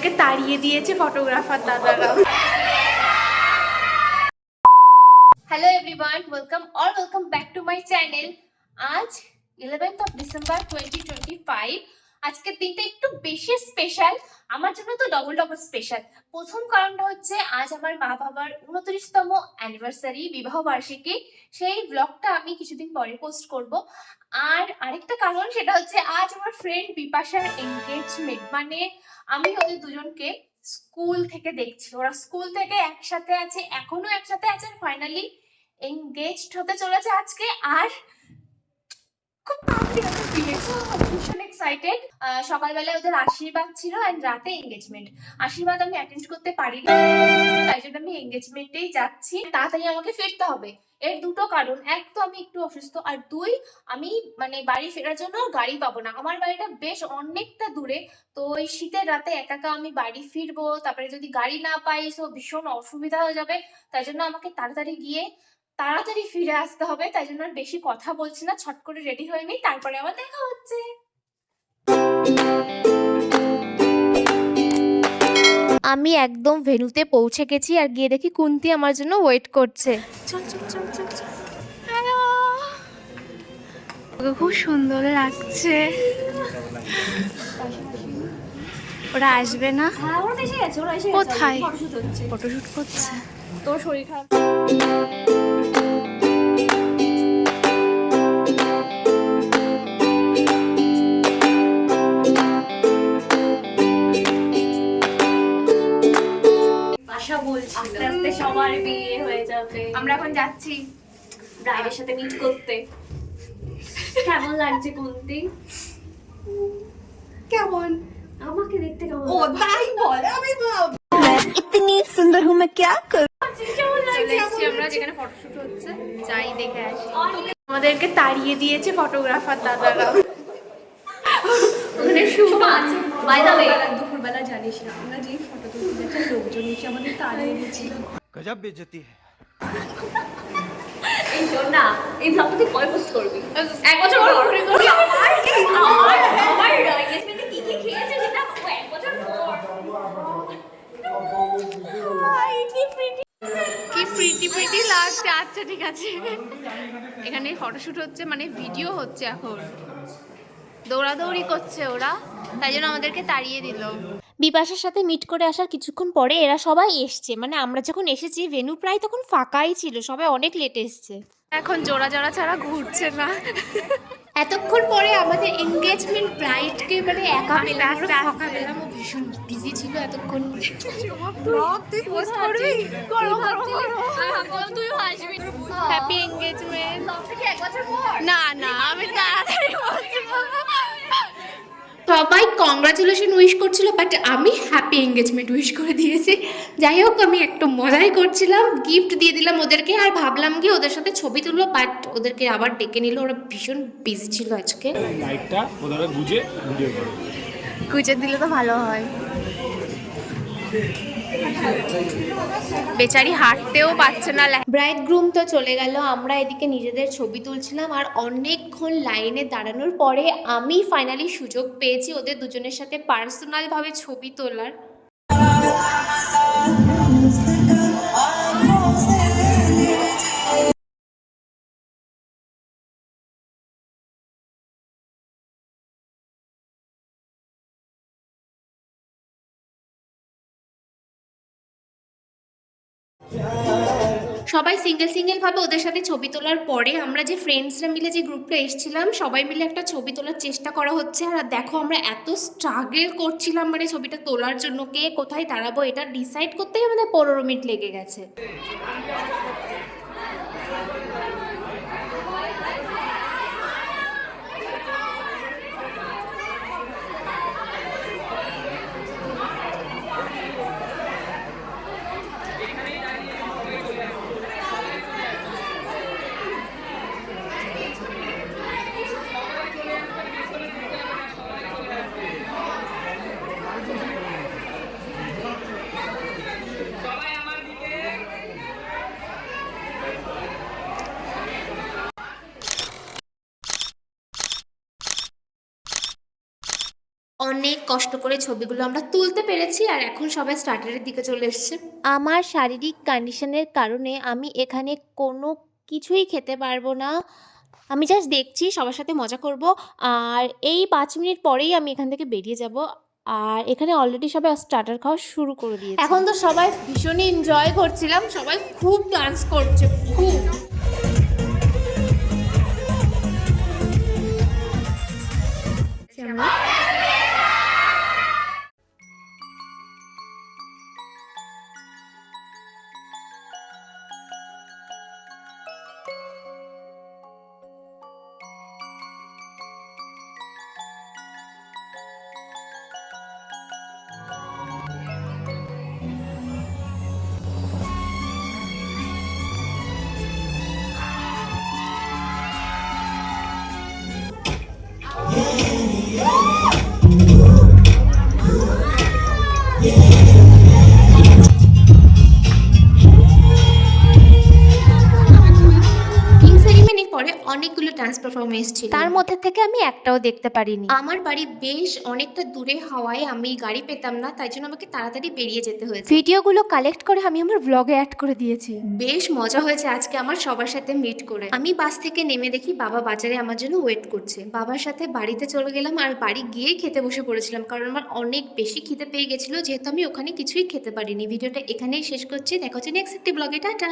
আমাদেরকে তাড়িয়ে দিয়েছে ফটোগ্রাফার দাদারা। Hello everyone, welcome back to my channel. আজ 11th of December 2025। আজকের দিনটা একটু বেশি স্পেশাল, আমার জন্য তো ডবল স্পেশাল। প্রথম কারণটা হচ্ছে আজ আমার মা বাবার 29তম অ্যানিভার্সারি, বিবাহ বার্ষিকী। সেই ব্লগটা আমি কিছুদিন পরে পোস্ট করব। আর আরেকটা কারণ, সেটা হচ্ছে আজ আমার ফ্রেন্ড বিপাশার এনগেজমেন্ট। মানে আমি ওদের দুজনকে স্কুল থেকে দেখছি, ওরা স্কুল থেকে একসাথে আছে, এখনো একসাথে আছে, ফাইনালি এনগেজড হতে চলেছে আজকে। আর খুব ভীষণ এক্সাইটেড। সকালবেলায় ওদের আশীর্বাদ ছিল এন্ড রাতে এনগেজমেন্ট। আশীর্বাদ আমি অ্যাটেন্ড করতে পারিনি, তাই জন্য আমি এনগেজমেন্টেই যাচ্ছি। তাড়াতাড়ি আমাকে ফিরতে হবে। এর দুটো কারণ, এক তো আমি একটু অসুস্থ, আর দুই আমি মানে বাড়ি ফেরার জন্য গাড়ি পাবো না। আমার বাড়িটা বেশ অনেকটা দূরে, তো ওই শীতের রাতে একা একা আমি বাড়ি ফিরবো, তারপরে যদি গাড়ি না পাই তো ভীষণ অসুবিধা হয়ে যাবে। তাই জন্য আমাকে তাড়াতাড়ি গিয়ে তাড়াতাড়ি ফিরে আসতে হবে। তাই জন্য আর বেশি কথা বলছি না, ছট করে রেডি হয়ে নিই, তারপরে আবার দেখা হচ্ছে। আমি একদম ভেন্যুতে পৌঁছে গেছি, আর গিয়ে দেখি কুন্তি আমার জন্য ওয়েট করছে। চল চল চল চল চল। হ্যালো, খুব সুন্দর লাগছে। ওরা আসবে না? কোথায় ফটোশুট করছে? তোর শরীর খারাপ? আস্তে আস্তে সবার বিয়ে হয়ে যাবে। আমরা এখন যাচ্ছি ব্রাইডের সাথে মিট করতে। কেমন লাগছে কুন্তি? কেমন? আমাকে দেখতে কেমন? ও তাই বল, আমি इतनी सुंदर हूँ मैं क्या करूँ। আমরা যেখানে ফটোশুট হচ্ছে, যাই দেখে আসি। আমাদেরকে তাড়িয়ে দিয়েছে ফটোগ্রাফার দাদারা। ওখানে শুভ আছে। বাই দ্য ওয়ে, দুপুরবেলা জানিস না আমরা যেই ফটো তুলতে যাচ্ছি লোকজন এসে আমাদের তাড়িয়ে দিয়েছিল। गजब बेइज्जती है। এই শোন না, এই ব্লগটা তুই কয় পোস্ট করবি? এক বছর পর করে করবি। আমার এনগেজমেন্টে কি কি খেয়েছে সেটা এক বছর পর। কি প্রিটি লাগছে। আচ্ছা ঠিক আছে, এখানে ফটোশুট হচ্ছে, মানে ভিডিও হচ্ছে এখন। দৌড়াদৌড়ি করছে ওরা, তাই জন্য আমাদেরকে তাড়িয়ে দিল। বিপাশার সাথে মিট করে আসার কিছুক্ষণ পরে এরা সবাই এসছে। মানে আমরা যখন এসেছি ভেন্যু প্রায় তখন ফাঁকাই ছিল, সবাই অনেক লেট এসছে। এখন জোড়া জোড়া ছাড়া ঘুরছে না। এতক্ষণ পরে আমাদের এনগেজমেন্ট ব্রাইডকে মানে একা পেলাম, ফাঁকা পেলাম। ও ভীষণ বিজি ছিল এতক্ষণ। তুই পোস্ট করবি? তুইও আসবি। Happy engagement. না না, আমি তাড়াতাড়ি বলবো। সবাই কংগ্রাচুলেশন উইশ করছিল, বাট আমি হ্যাপি এনগেজমেন্ট উইশ করে দিয়েছি। যাই হোক, আমি একটু মজাই করছিলাম, গিফট দিয়ে দিলাম ওদেরকে, আর ভাবলাম কি ওদের সাথে ছবি তুলবো, বাট ওদেরকে আবার ডেকে নিল। ওরা ভীষণ বিজি ছিল আজকে। লাইটটা ওদের গুজে ভিডিও করো, গুজে দিলে তো ভালো হয়। বেচারি হাঁটতেও পারছে না। ব্রাইড গ্রুম তো চলে গেল, আমরা এদিকে নিজেদের ছবি তুলছিলাম। আর অনেকক্ষণ লাইনে দাঁড়ানোর পরে আমি ফাইনালি সুযোগ পেয়েছি ওদের দুজনের সাথে পার্সোনাল ভাবে ছবি তোলার। সবাই সিঙ্গেল ভাবে ওদের সাথে ছবি তোলার পরে আমরা যে ফ্রেন্ডসরা মিলে যে গ্রুপটা এসেছিলাম, সবাই মিলে একটা ছবি তোলার চেষ্টা করা হচ্ছে। আর দেখো আমরা এত স্ট্রাগল করছিলাম মানে ছবিটা তোলার জন্য, কে কোথায় দাঁড়াবো এটা ডিসাইড করতেই আমাদের 15 মিনিট লেগে গেছে। অনেক কষ্ট করে ছবিগুলো আমরা তুলতে পেরেছি আর এখন সবাই স্টার্টারের দিকে চলে এসেছে। আমার শারীরিক কন্ডিশনের কারণে আমি এখানে কোনো কিছুই খেতে পারবো না। আমি জাস্ট দেখছি, সবার সাথে মজা করব, আর এই 5 মিনিট পরেই আমি এখান থেকে বেরিয়ে যাব। আর এখানে অলরেডি সবাই স্টার্টার খাওয়া শুরু করে দিয়েছে। এখন তো সবাই ভীষণই এনজয় করছিলাম, সবাই খুব ডান্স করছে, খুব। পরে অনেকগুলো ডান্স পারফরমেন্স ছিল, তার মধ্যে থেকে আমি একটাও দেখতে পারিনি। আমার বাড়ি বেশ অনেকটা দূরে হওয়ায় আমি গাড়ি পেতাম না, তাই জন্য আমাকে তাড়াতাড়ি বেরিয়ে যেতে হয়েছে। ভিডিওগুলো কালেক্ট করে আমি আমার ব্লগে অ্যাড করে দিয়েছি। বেশ মজা হয়েছে আজকে আমার সবার সাথে মিট করে। আমি বাস থেকে নেমে দেখি বাবা বাজারে আমার জন্য ওয়েট করছে। বাবার সাথে বাড়িতে চলে গেলাম আর বাড়ি গিয়ে খেতে বসে পড়েছিলাম, কারণ আমার অনেক বেশি খিদে পেয়ে গেছিল, যেহেতু আমি ওখানে কিছুই খেতে পারিনি। ভিডিওটা এখানেই শেষ করছি, দেখা হচ্ছে নেক্সট একটি ব্লগে। টাটা।